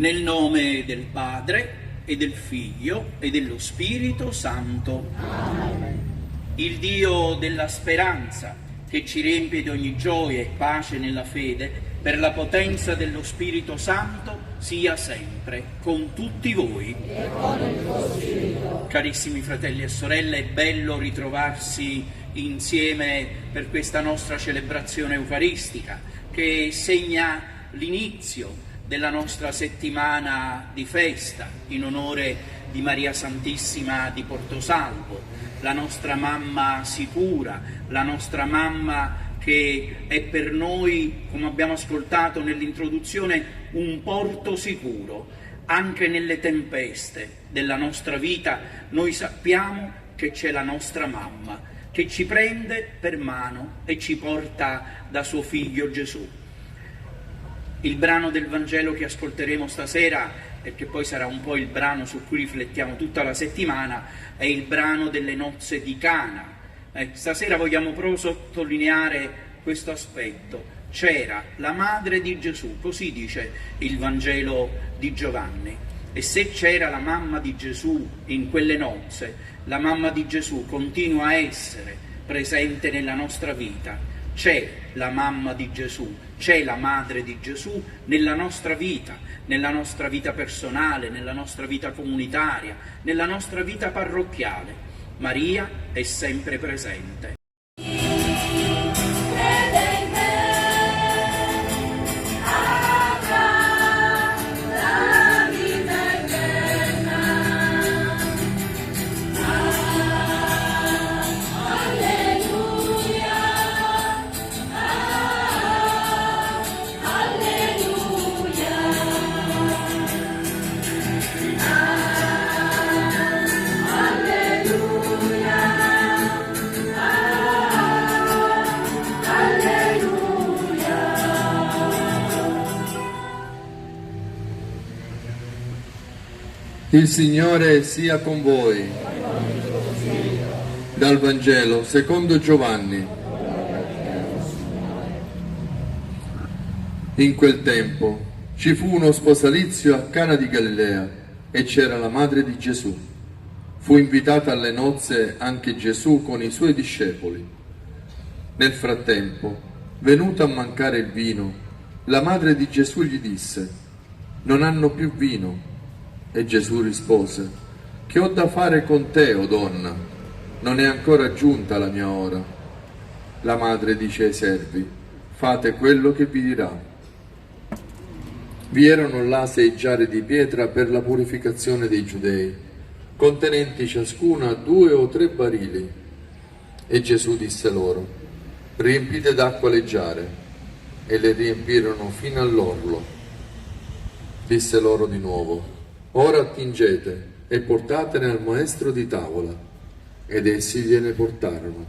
Nel nome del Padre e del Figlio e dello Spirito Santo. Amen. Il Dio della speranza, che ci riempie di ogni gioia e pace nella fede, per la potenza dello Spirito Santo, sia sempre con tutti voi. E con il tuo spirito. Carissimi fratelli e sorelle, è bello ritrovarsi insieme per questa nostra celebrazione eucaristica, che segna l'inizio della nostra settimana di festa in onore di Maria Santissima di Portosalvo, la nostra mamma sicura, la nostra mamma che è per noi, come abbiamo ascoltato nell'introduzione, un porto sicuro. Anche nelle tempeste della nostra vita noi sappiamo che c'è la nostra mamma, che ci prende per mano e ci porta da suo figlio Gesù. Il brano del Vangelo che ascolteremo stasera, e che poi sarà un po' il brano su cui riflettiamo tutta la settimana, è il brano delle nozze di Cana. Stasera vogliamo proprio sottolineare questo aspetto. C'era la madre di Gesù, così dice il Vangelo di Giovanni. E se c'era la mamma di Gesù in quelle nozze, la mamma di Gesù continua a essere presente nella nostra vita. C'è la mamma di Gesù, c'è la madre di Gesù nella nostra vita personale, nella nostra vita comunitaria, nella nostra vita parrocchiale. Maria è sempre presente. Il Signore sia con voi. Dal Vangelo secondo Giovanni. In quel tempo ci fu uno sposalizio a Cana di Galilea e c'era la madre di Gesù. Fu invitata alle nozze anche Gesù con i suoi discepoli. Nel frattempo, venuto a mancare il vino, la madre di Gesù gli disse: «Non hanno più vino». E Gesù rispose: «Che ho da fare con te, o donna? Non è ancora giunta la mia ora». La madre dice ai servi: «Fate quello che vi dirà». Vi erano là 6 giare di pietra per la purificazione dei giudei, contenenti ciascuna 2 o 3 barili. E Gesù disse loro: «Riempite d'acqua le giare». E le riempirono fino all'orlo. Disse loro di nuovo: «Ora attingete e portatene al maestro di tavola». Ed essi gliene portarono.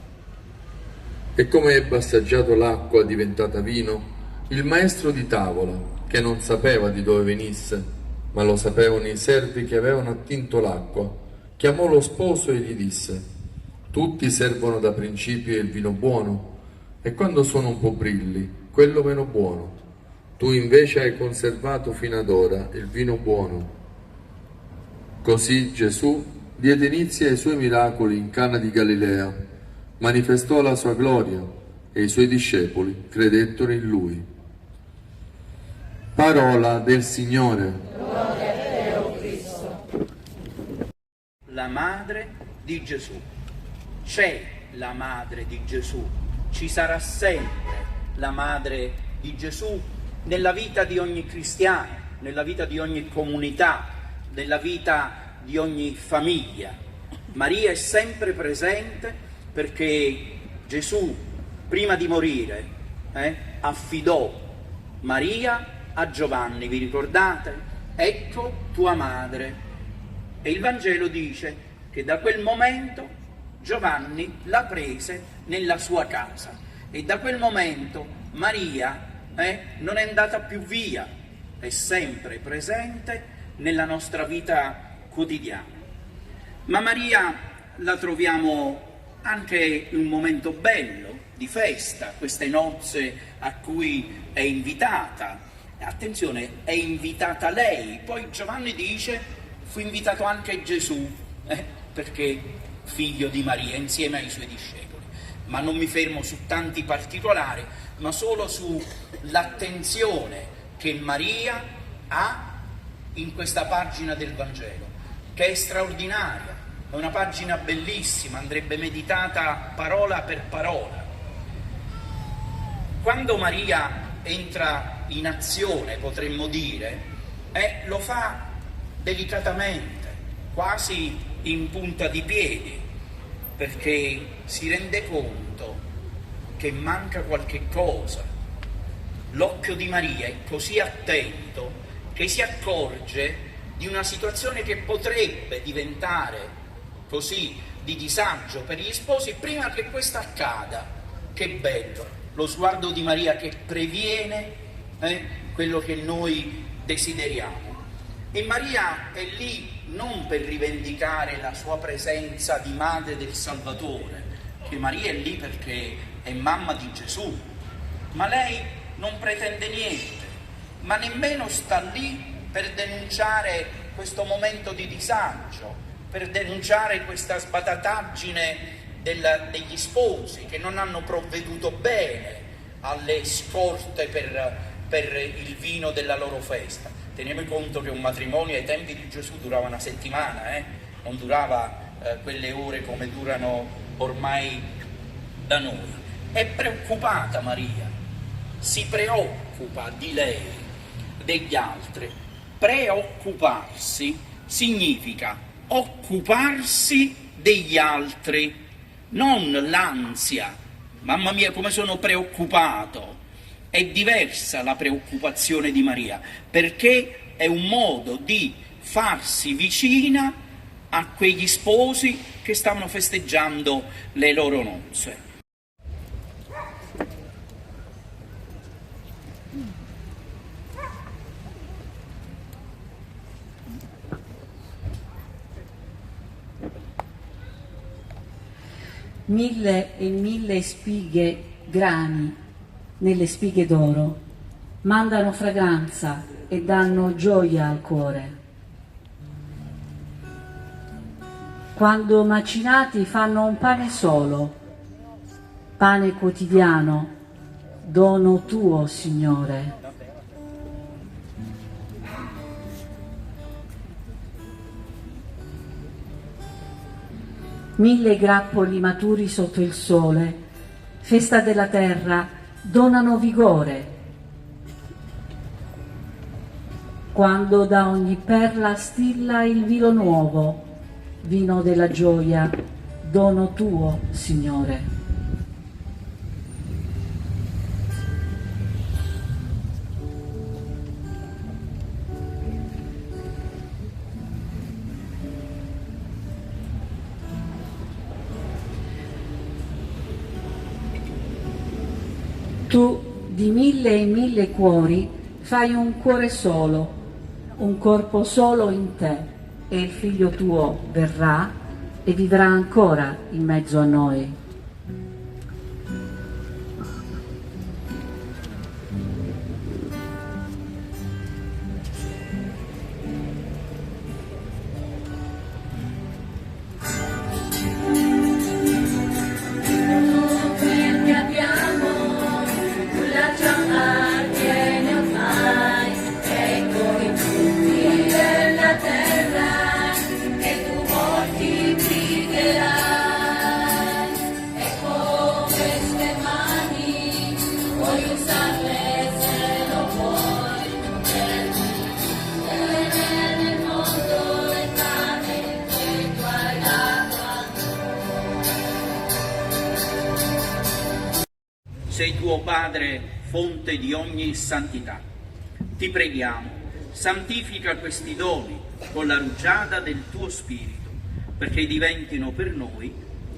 E come ebbe assaggiato l'acqua diventata vino, il maestro di tavola, che non sapeva di dove venisse, ma lo sapevano i servi che avevano attinto l'acqua, chiamò lo sposo e gli disse: «Tutti servono da principio il vino buono, e quando sono un po' brilli, quello meno buono. Tu invece hai conservato fino ad ora il vino buono». Così Gesù diede inizio ai suoi miracoli in Cana di Galilea, manifestò la sua gloria e i suoi discepoli credettero in lui. Parola del Signore. Gloria a te, o Cristo. La madre di Gesù. C'è la madre di Gesù, ci sarà sempre la madre di Gesù nella vita di ogni cristiano, nella vita di ogni comunità, nella vita di ogni famiglia. Maria è sempre presente perché Gesù, prima di morire, affidò Maria a Giovanni, vi ricordate? Ecco tua madre. E il Vangelo dice che da quel momento Giovanni la prese nella sua casa e da quel momento Maria non è andata più via, è sempre presente nella nostra vita quotidiana. Ma Maria la troviamo anche in un momento bello, di festa, queste nozze a cui è invitata, Attenzione, è invitata lei, poi Giovanni dice fu invitato anche Gesù, perché figlio di Maria, insieme ai suoi discepoli. Ma non mi fermo su tanti particolari, ma solo sull'attenzione che Maria ha in questa pagina del Vangelo, che è straordinaria, è una pagina bellissima, andrebbe meditata parola per parola. Quando Maria entra in azione, potremmo dire, lo fa delicatamente, quasi in punta di piedi, perché si rende conto che manca qualche cosa. L'occhio di Maria è così attento che si accorge di una situazione che potrebbe diventare così di disagio per gli sposi prima che questo accada. Che bello! Lo sguardo di Maria che previene quello che noi desideriamo. E Maria è lì non per rivendicare la sua presenza di madre del Salvatore, che Maria è lì perché è mamma di Gesù, ma lei non pretende niente, ma nemmeno sta lì per denunciare questo momento di disagio, per denunciare questa sbatataggine degli sposi che non hanno provveduto bene alle scorte per il vino della loro festa. Teniamo conto che un matrimonio ai tempi di Gesù durava una settimana, non durava quelle ore come durano ormai da noi. È preoccupata Maria, si preoccupa di lei, degli altri. Preoccuparsi significa occuparsi degli altri, non l'ansia. Mamma mia, come sono preoccupato! È diversa la preoccupazione di Maria, perché è un modo di farsi vicina a quegli sposi che stavano festeggiando le loro nozze. Mille e mille spighe grani nelle spighe d'oro mandano fragranza e danno gioia al cuore. Quando macinati fanno un pane solo, pane quotidiano, dono tuo, Signore. Mille grappoli maturi sotto il sole, festa della terra, donano vigore. Quando da ogni perla stilla il vino nuovo, vino della gioia, dono tuo, Signore. Tu di mille e mille cuori fai un cuore solo, un corpo solo in te, e il figlio tuo verrà e vivrà ancora in mezzo a noi. Sei tuo Padre, fonte di ogni santità. Ti preghiamo, santifica questi doni con la rugiada del tuo Spirito, perché diventino per noi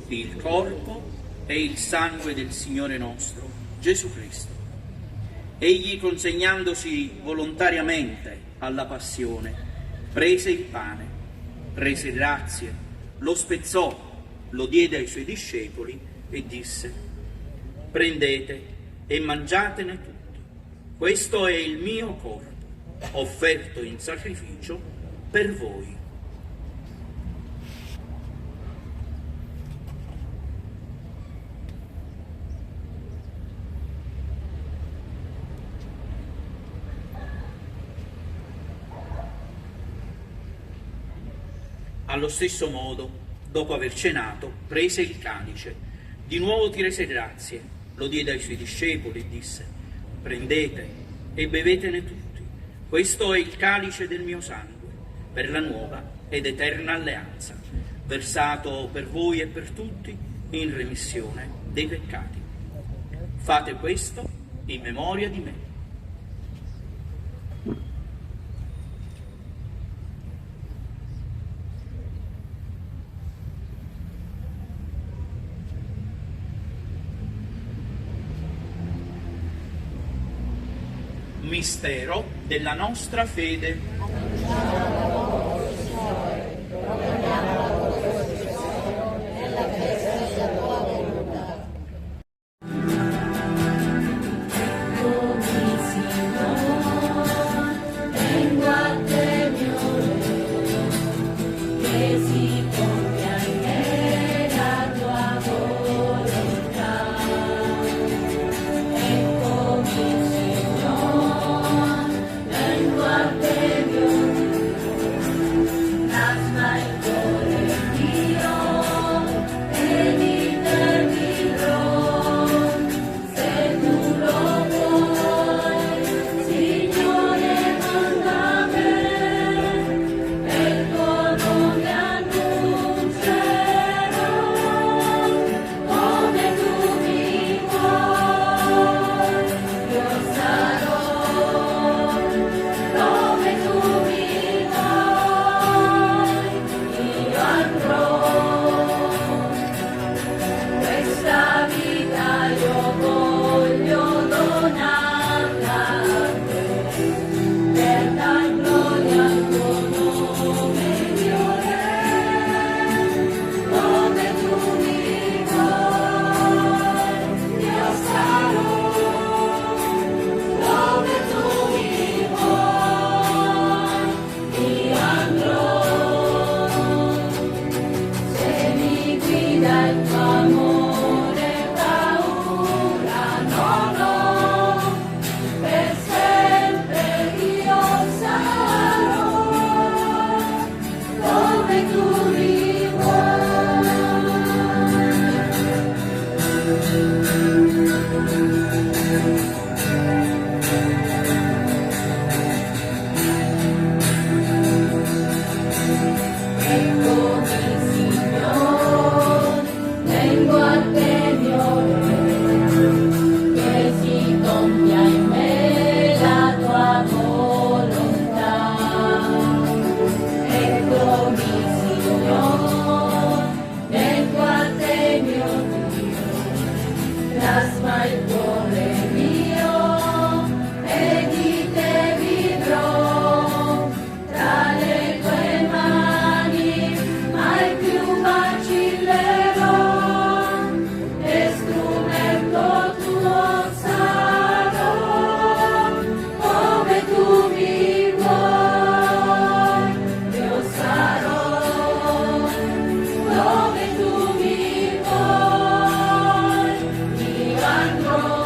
il corpo e il sangue del Signore nostro, Gesù Cristo. Egli, consegnandosi volontariamente alla passione, prese il pane, rese grazie, lo spezzò, lo diede ai suoi discepoli e disse: prendete e mangiatene tutto, Questo è il mio corpo, offerto in sacrificio per voi. Allo stesso modo, dopo aver cenato, prese il calice. Di nuovo ti rese grazie, lo diede ai suoi discepoli e disse: prendete e bevetene tutti. Questo è il calice del mio sangue, per la nuova ed eterna alleanza, versato per voi e per tutti in remissione dei peccati. Fate questo in memoria di me. Mistero della nostra fede. Dove tu mi vuoi, io andrò.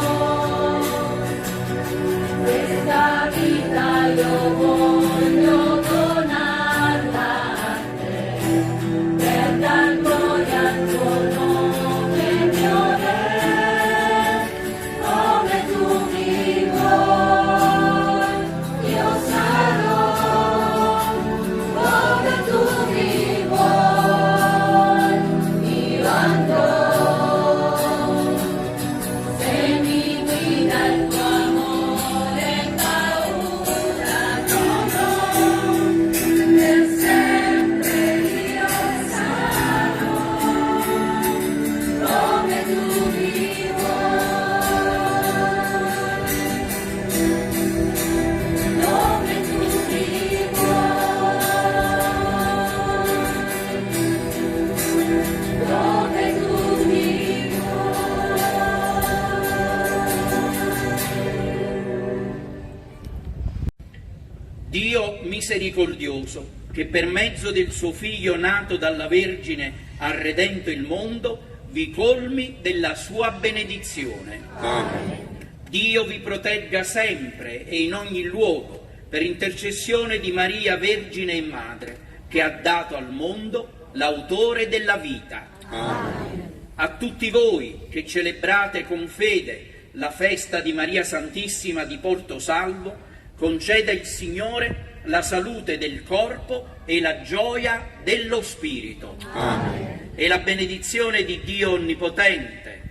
misericordioso, che per mezzo del suo Figlio nato dalla Vergine ha redento il mondo, vi colmi della sua benedizione. Amen. Dio vi protegga sempre e in ogni luogo, per intercessione di Maria Vergine e Madre, che ha dato al mondo l'autore della vita. Amen. A tutti voi che celebrate con fede la festa di Maria Santissima di Porto Salvo, conceda il Signore la salute del corpo e la gioia dello spirito. Amen. E la benedizione di Dio Onnipotente,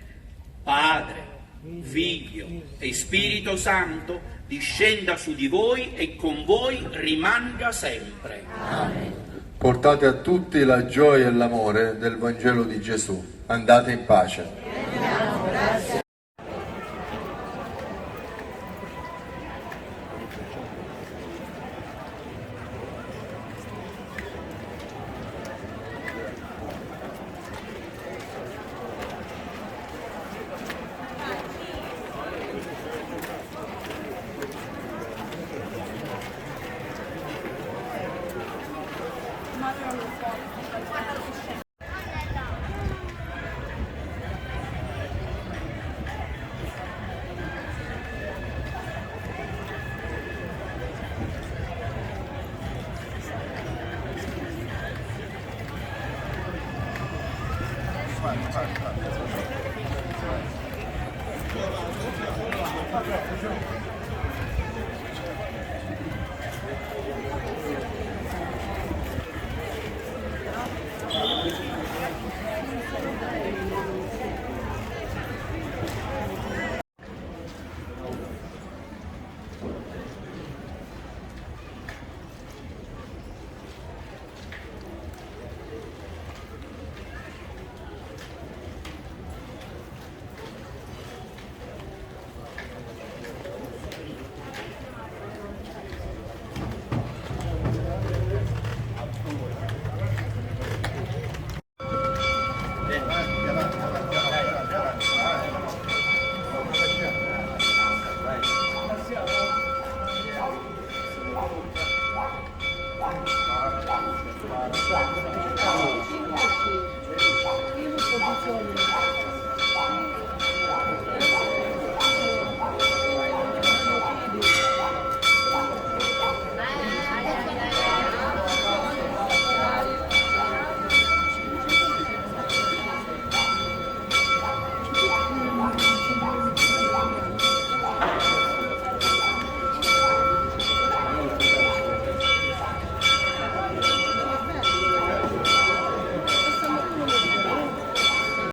Padre, Figlio e Spirito Santo, discenda su di voi e con voi rimanga sempre. Amen. Portate a tutti la gioia e l'amore del Vangelo di Gesù. Andate in pace. Vai.